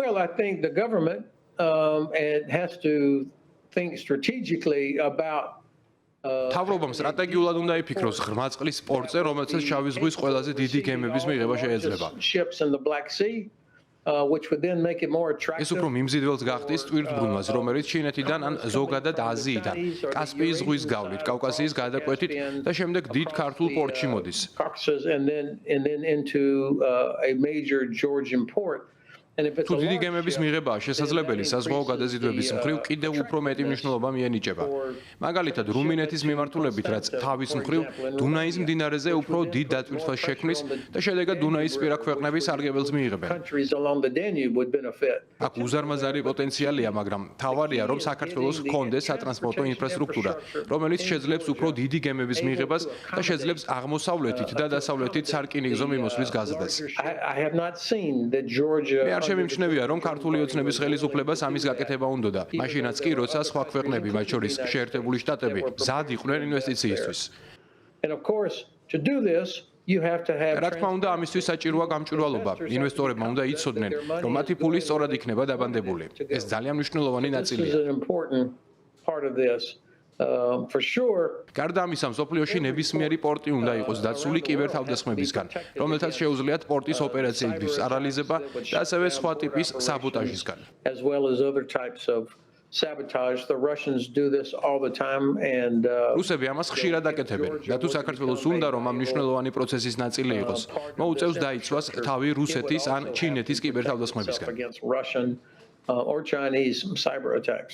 Well, I think the government it has to think strategically about თავრობამ სტრატეგიულად უნდა იფიქროს ღრმა წყლის სპორტზე, რომელსაც შავი ზღვის ყველაზე დიდი გემების მიღება შეეძლება. ships in the Black Sea, which would then make it more attractive. ეს უფრო მიმზიდველს გახდის ტვირთბრუნვას, რომელიც ჩინეთიდან ან ზოგადად აზიიდან, კასპიის ზღვის გავლით, კავკასიის გადაკვეთით და შემდეგ დიდ ქართულ პორტში მოდის. Caucasus and then into a major Georgian port. თუ დიდი გემების მიღებაა შესაძლებელი, საზღვაო გადაზიდვების მხრივ კიდევ უფრო მეტი მნიშვნელობა მიენიჭება. მაგალითად, რუმინეთის მიმართულებით, რაც თავის მხრივ დუნაის მდინარეზე უფრო დიდ დატვირთვას შექმნის და შედეგად დუნაისპირა ქვეყნების სარგებელს მიიღებენ. Countries along the Danube would benefit. აქ უზარმაზარი პოტენციალია, მაგრამ თავარია, რომ საქართველოს ჰქონდეს სატრანსპორტო ინფრასტრუქტურა, რომელიც შეძლებს უფრო დიდი გემების მიღებას და შეძლებს აღმოსავლეთით და დასავლეთით სარკინიგზო მიმოსვლის გაზრდას. I have not seen that Georgia არ შემიმჩნევია, რომ ქართული ოცნების ხელისუფლებას ამის გაკეთება უნდოდა. მაშინაც კი, როცა სხვა ქვეყნები, მათ შორის შეერთებული შტატები, მზად იყვნენ ინვესტიციისთვის. And of course, to do this, you have to have რა თქმა უნდა, ამისთვის საჭიროა გამჭვირვალობა. ინვესტორებმა უნდა იცოდნენ, რომ მათი ფული სწორად იქნება დაბანდებული. ეს ძალიან მნიშვნელოვანი ნაწილია. This is an important part of this. For sure. გარდა ამისა, მსოფლიოში ნებისმიერი პორტი უნდა იყოს დაცული კიბერთავდასხმებისგან, რომელთაც შეუძლიათ პორტის ოპერაციების არალიზება და ასევე სხვა ტიპის საბოტაჟისგან. As well as other types of sabotage. The Russians do this all the time and რუსები ამას ხშირად აკეთებენ. და თუ საქართველოს უნდა რომ ამ მნიშვნელოვანი პროცესის ნაწილი იყოს, მოუწევს დაიცვას თავი რუსეთის ან ჩინეთის კიბერთავდასხმებისგან. against Russian or Chinese cyber attacks.